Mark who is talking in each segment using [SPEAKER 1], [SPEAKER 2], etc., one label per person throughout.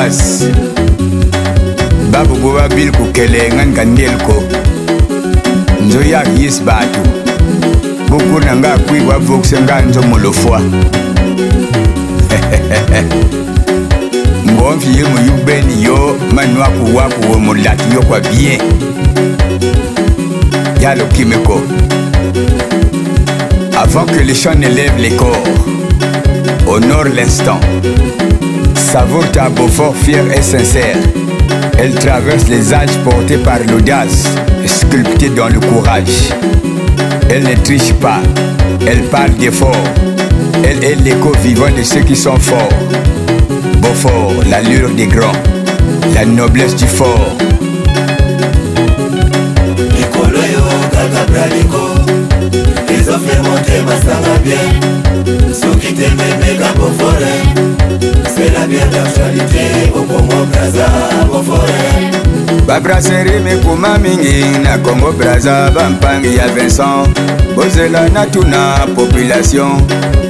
[SPEAKER 1] Bas Babu Boba Bilku Kelengan Kandelko Nzoya Yis Batu Buku Nanga Kwiwa Voksenga Nzo Molofwa Mwonfi Yemu Yubeni Yo Manuaku Waku Womulati Yo Kwa Bien Yalo Kimeko. Avant que les chants n'élèvent les corps, honore l'instant. Savoure ta Beaufort fière et sincère. Elle traverse les âges portés par l'audace, sculptée dans le courage. Elle ne triche pas, elle parle d'effort. Elle est l'écho vivant de ceux qui sont forts. Beaufort, l'allure des grands, la noblesse du fort.
[SPEAKER 2] Ils ont fait monter ma sang bien. Ceux qui t'aiment méga Beaufort. C'est la bière d'actualité. Au Congo Braza, Beaufort.
[SPEAKER 1] Ba brasserie me kuma mingi na Congo Braza bampangi ya Vincent. Bozela na tuna population.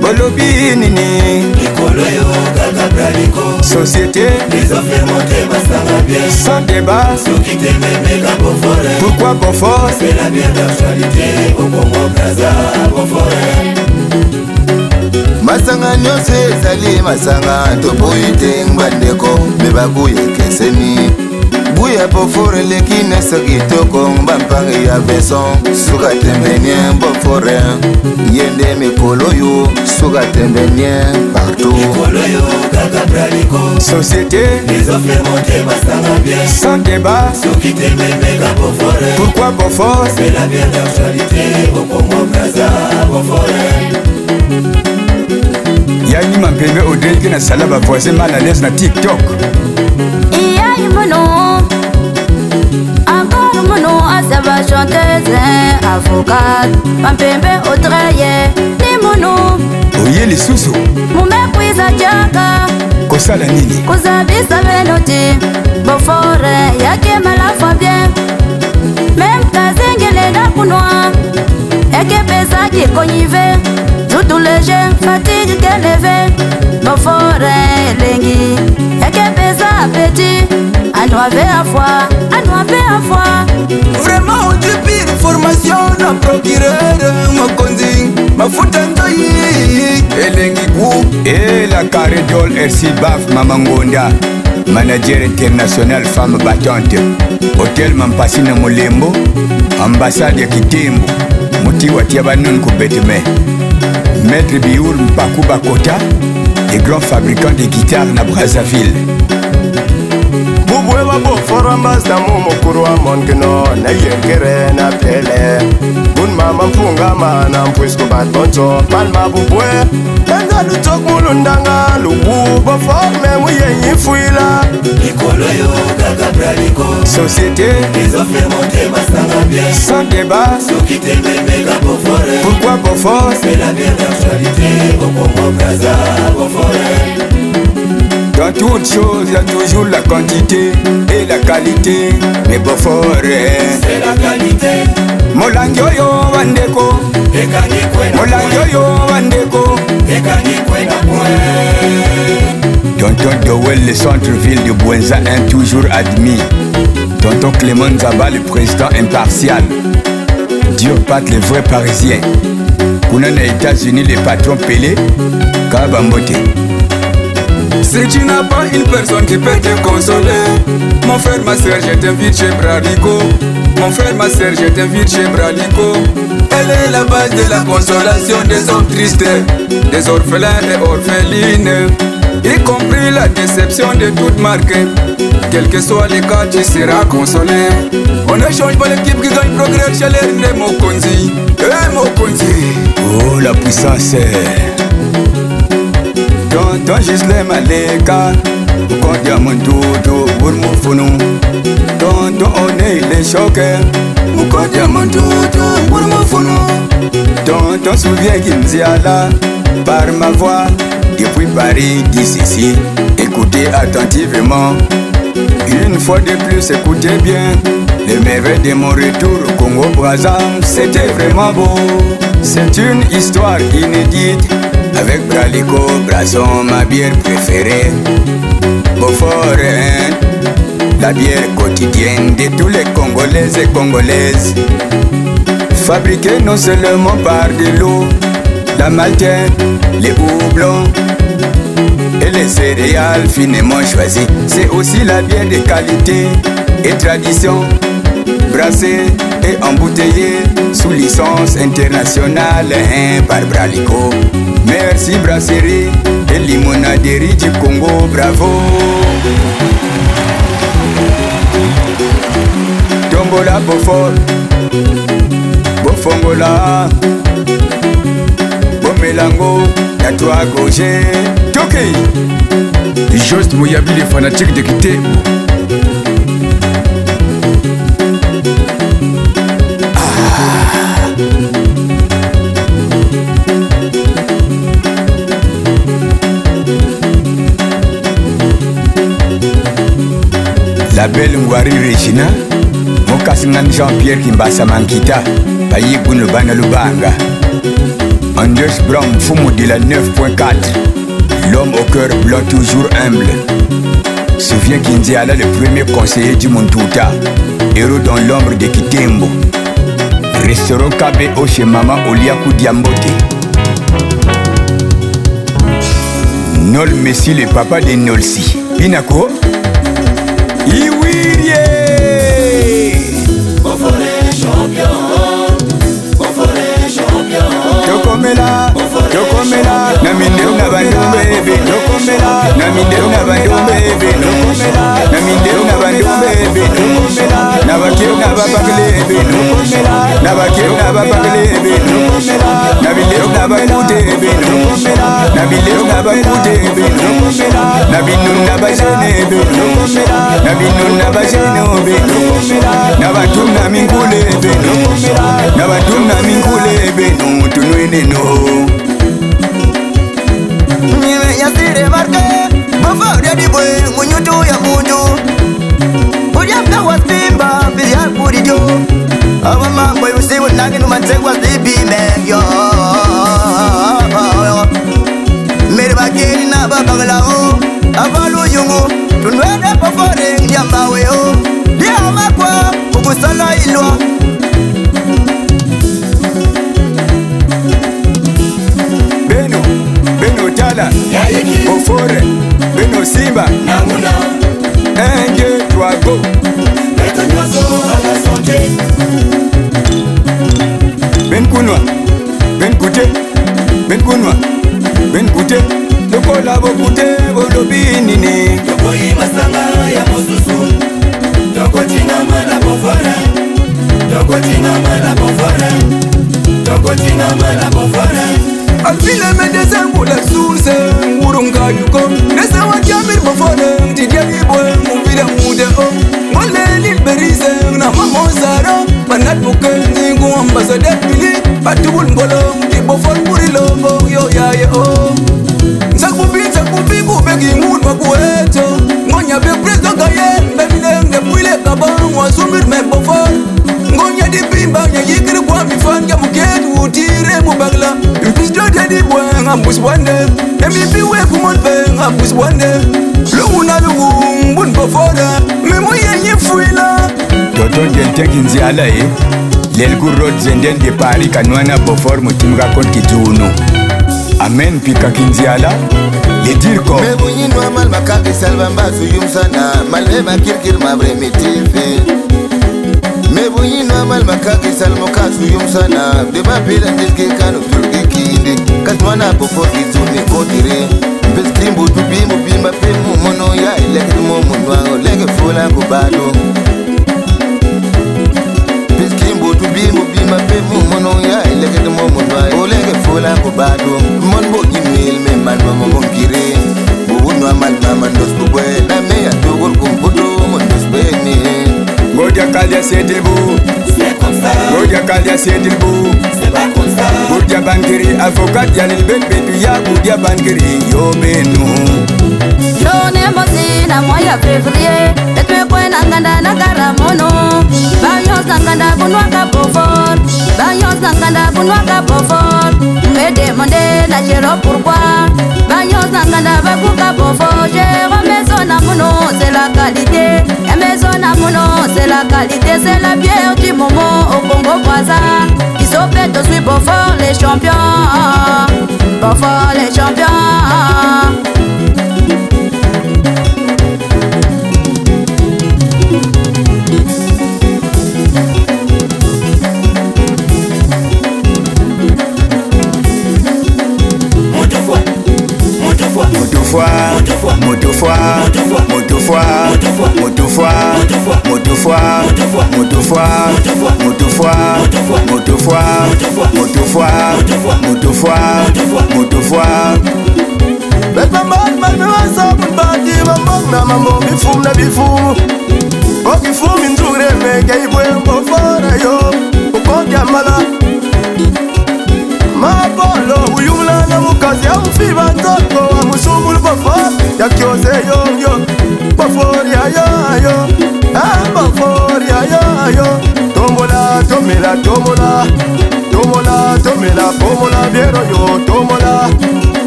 [SPEAKER 1] Bolobi nini
[SPEAKER 2] Nikolo yo kaka braliko.
[SPEAKER 1] Société.
[SPEAKER 2] Ils ont fait monter ma sang bien.
[SPEAKER 1] Sans débat.
[SPEAKER 2] Ceux qui t'aiment méga Beaufort.
[SPEAKER 1] Pourquoi Beaufort?
[SPEAKER 2] C'est la bière d'actualité. Au Congo Braza, Beaufort.
[SPEAKER 3] Masanga nyose ezali masanga toboyi te ngandeko mebakuye keseni buya Beaufort lekine soki toko bampangi ya Vincent suka tembenye Beaufort yende mikolo yo suka tembenye partout
[SPEAKER 2] Nikolo yo kaka braliko.
[SPEAKER 1] Société.
[SPEAKER 2] Ils ont fait monter ma sang bien.
[SPEAKER 1] Sans débat.
[SPEAKER 2] Ceux qui t'aiment méga Beaufort.
[SPEAKER 1] Pourquoi Beaufort?
[SPEAKER 2] C'est la bière d'actualité. Au Congo Braza, Beaufort.
[SPEAKER 1] Yani Mampembe Audrey qui na salaba voisin mal à l'aise na TikTok.
[SPEAKER 4] Iya mono encore mono asaba chanteuse avocate Mampembe Audrey ni mono
[SPEAKER 1] Oye les sous
[SPEAKER 4] mumekwiza jaka
[SPEAKER 1] kosala nini
[SPEAKER 4] kuzabisa benoti Beaufort yake malafa bien même kazengele na kunwa eke pesa kikonyive tout léger fatigue qu'elle levé Beaufort lengi eke pesa petit anoave à foi
[SPEAKER 3] vraiment on dit pire formation na procureur mokonzi mafuta nzoyi
[SPEAKER 1] elengi ku et la carré d'ol RC Baf Mamangonda manager international femme battante hôtel Mampasi na Molembo ambassade ya Kitembo Mutiwa Tiabanon ku Betme Maître Bioul Mpaku Bakota les grands fabricants de guitares na Brazzaville.
[SPEAKER 3] Bubwe wa Beaufort ambassador mukuru wa Monkino na yekere na pele Bun mama mfunga mana mpwisco bat bonzo palma bubwe Benza lutok mulundanga lubu Beaufort memu yenyi fuila
[SPEAKER 2] Nikolo yo kaka braliko.
[SPEAKER 1] Société.
[SPEAKER 2] Ils ont fait monter ma sang bien.
[SPEAKER 1] Sans débat.
[SPEAKER 2] Ceux qui t'aiment méga Beaufort.
[SPEAKER 1] Pourquoi Beaufort?
[SPEAKER 2] C'est la bière d'actualité. Au Congo Braza, Beaufort.
[SPEAKER 1] Dans toute chose, il y a toujours la quantité et la qualité. Mais Beaufort,
[SPEAKER 2] C'est la qualité.
[SPEAKER 1] Molangyoyo Wandeko,
[SPEAKER 2] Ekani kwena
[SPEAKER 1] Molangyoyo Wandeko.
[SPEAKER 2] Ekani kwena point.
[SPEAKER 1] Tonton Dowell, le centre-ville de Bouenza, est toujours admis. Tonton Clément Zaba, le président impartial. Dieu pâte les vrais Parisiens. Kuna na États-Unis, les patrons Pelé, Kabambote.
[SPEAKER 5] Si tu n'as pas une personne qui peut te consoler, mon frère, ma soeur, je t'invite chez Bralico. Mon frère, ma soeur, je t'invite chez Bralico. Elle est la base de la consolation des hommes tristes, des orphelins et orphelines, y compris la déception de toute marque. Quel que soit le cas, tu seras consolé. On ne change pas l'équipe qui gagne progrès chez les Mokonzi. Mokonzi.
[SPEAKER 1] Oh, la puissance. Tonton Gislem Aleka, Kodia Mondodo, Wurmufunu. Tonton One les choqués, Kodia Mondodo, Wurmufunu. Tonton souvient Kimziala, par ma voix, depuis Paris, d'ici, écoutez attentivement. Une fois de plus, écoutez bien. Les merveilles de mon retour au Congo Brazza, c'était vraiment beau. C'est une histoire inédite. Avec Bralico, Brazon, ma bière préférée. Beaufort, la bière quotidienne de tous les Congolaises et Congolaises. Fabriquée non seulement par de l'eau, la maltaine, les houblons et les céréales finement choisies. C'est aussi la bière de qualité et tradition, brassée et embouteillée sous licence internationale par Bralico. Merci brasserie et limonaderie du Congo, bravo. Tombola Beaufort, Bofongola, Bomelango, la toi gauche, Toki.
[SPEAKER 5] Juste Moyabi, les fanatiques de quitter.
[SPEAKER 1] La belle Ngwari Regina, Mokasingan Jean-Pierre Kimbasa Mankita, Payi Gunubana Lubanga, Anders Bram Fumu de la 9.4, l'homme au cœur blanc toujours humble. Souviens Kindiala, le premier conseiller du Montouta, héros dans l'ombre de Kitembo. Restaurant KBO chez Mama Oliakou Diambote. Nol Messi, le papa de Nolsi. Inako Iwirie
[SPEAKER 2] Beauforêt champion, Beauforêt champion.
[SPEAKER 1] Tokomela, Tokomela, Namindeu na bandu bebe, Tokomela, Namindeu na bandu bebe, Tokomela, Namindeu na bandu bebe, Tokomela, Nabakiru na babakle bebe, Tokomela, Nabakiru na babakle bebe, Tokomela, Nabileu na bakute bebe, Tokomela, Nabileu na bakute bebe, Tokomela, Nabinu na bajene bebe, Tokomela, Nabinu na bajene bebe, Tokomela, Nabatum na mingule bebe, Tokomela, Nabatum na mingule bebe, no tunwene no.
[SPEAKER 3] Niwe yasire marke, Beaufort di bwe, munyutu ya mundu. Uliamka wa simba, bilia kurijo. Awa mambo yusiwu naginu mantegwa zibi megyo. Mere bakeri na babagalao, avalu yungu. Tunwene Beaufort ndiamba weo. Dia makwa, ukusala ilwa.
[SPEAKER 1] Beno Tala, Beaufort, Beno Simba,
[SPEAKER 2] Namuna,
[SPEAKER 1] 1, 2, 3, go.
[SPEAKER 2] Maître d'oiseau à la santé.
[SPEAKER 1] Ben Kunwa, Ben Kute, Ben Kunwa, Ben Kute, Lokola Bokute, Bolobinini.
[SPEAKER 2] Tokoyi masanga ya mosusu. Tokotingama na Beauforêt. Tokotingama na Beauforêt. Tokotingama na Beauforêt.
[SPEAKER 5] Alfile me desengu la source, Urunga yuko. Nesa wa jamir Beaufort, Tidia Liboe, Muvila Mude o. Ngole Lilberise, na mamo Zara. Banat Bukendi, Gu ambassadeur Pili. Patubul Ngolo, Di Beaufort Murilobo, yo yaye o. Nsakubi bubegi mood makueto. Ngonya be president Gayen, Bemileng de Puile Gabon, Wasumir me Beaufort. Ngonya di bimba, Nyayikiri kwa mifanga muketu, Utire mubagla. Mpisdo di bwe, Ngambus wande. Emipi we kumonpe, Ngambus wande. Luna lugu, Mbun Beaufort. Memo yenye fuila.
[SPEAKER 1] Toto Dente Kinziala e, Lelgu Road Zenden de Paris Kanwana Beaufort Mutimga Kont Kijuno. Amen Pika Kinziala, le dire comme.
[SPEAKER 3] Me bunyi no mal makaki salva mbazu yumsana. Malema kirkir mabre mitife. Me bunyi no mal makaki salmo kazu yumsana. De babila ndiski kanu turki kindi. Katwana Beaufort kizuni kodire. Peskimbu tubimu bimba pemu mono ya ileke momo nwango lege fula kubado. Peskimbu tubimu bimba pemu mono ya ileke momo nwango lege fula kubado. Monbo imil me manwa momonkire. Buunwa malma mandos bubwe na me ya tugul kumpudu mondos beni.
[SPEAKER 1] Godia Kalia Sedilbou,
[SPEAKER 2] C'est comme ça,
[SPEAKER 1] Godia Kalia Sedilbou.
[SPEAKER 2] c'est pas comme ça.
[SPEAKER 1] Godia Bankiri, avocat Yalil Ben Betuya, Godia Bankiri, yo benu.
[SPEAKER 4] Jone mosi na moya février Etme kwe nanganda na karamono Bayons nanganda kunwaka Beaufort Bayons nanganda kunwaka Beaufort Me demande na chéro pourquoi Bayons nanganda bakuka Beaufort J'ai remis son amour, c'est la qualité La maison Namuno, c'est la qualité, c'est la bière du moment au Congo voisin. Ils sont faits au Sud Beaufort, les champions. Beaufort, les champions.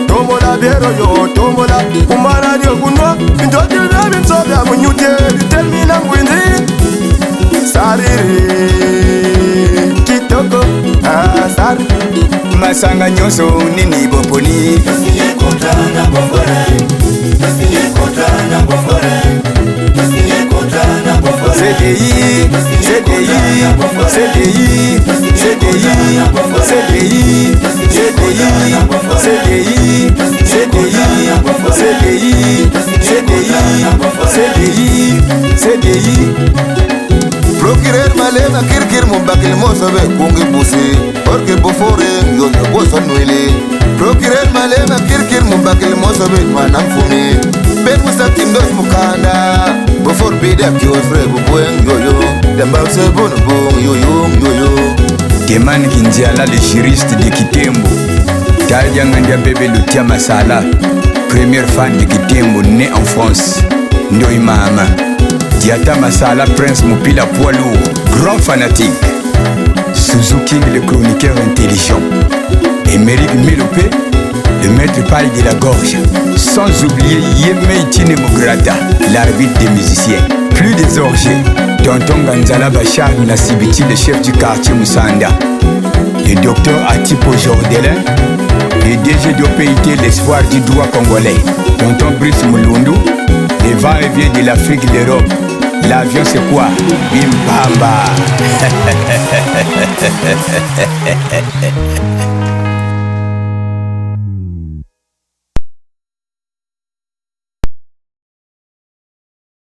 [SPEAKER 6] Tomola biero yo, tomola umara dio kunwa Indoti baby msobya munyute Determina mwindi Sariri Kitoko Sari
[SPEAKER 1] Masanga nyoso nini boponi
[SPEAKER 2] Tosinye kontra na bofore Tosinye kontra na bofore Tosinye kontra na bofore
[SPEAKER 1] CDI CDI CDI CDI CDI CDI CDI CDI
[SPEAKER 3] Procureur malema kirkir mumbakil mosabe kungi busi Orke bofore yo yo bosa nwele Procureur malema kirkir mumbakil mosabe manam fumi Ben musa kindos mukanda Before bida kios fre bubuen yo yo Demba se bono bong yo yo
[SPEAKER 1] Keman Kindiala, le juriste de Kitembo. Tadjangandia bébé Lutia Masala, première fan de Kitembo, né en France. Ndoy Mama. Diata Masala, prince Mopila poids lourd, grand fanatique. Suzuki, le chroniqueur intelligent. Émeric Mélopé, le maître paille de la gorge. Sans oublier Yemei Tinemograta, l'arbitre des musiciens. Plus des orgies. Tonton Ganzala Bachar Nassibiti, le chef du quartier Moussanda. Le docteur Atipo Jordelin, le DG d'OPIT, l'espoir du droit congolais. Tonton Brice Moulundu, le va-et-vient de l'Afrique et de l'Europe. L'avion c'est quoi? Bim Bamba.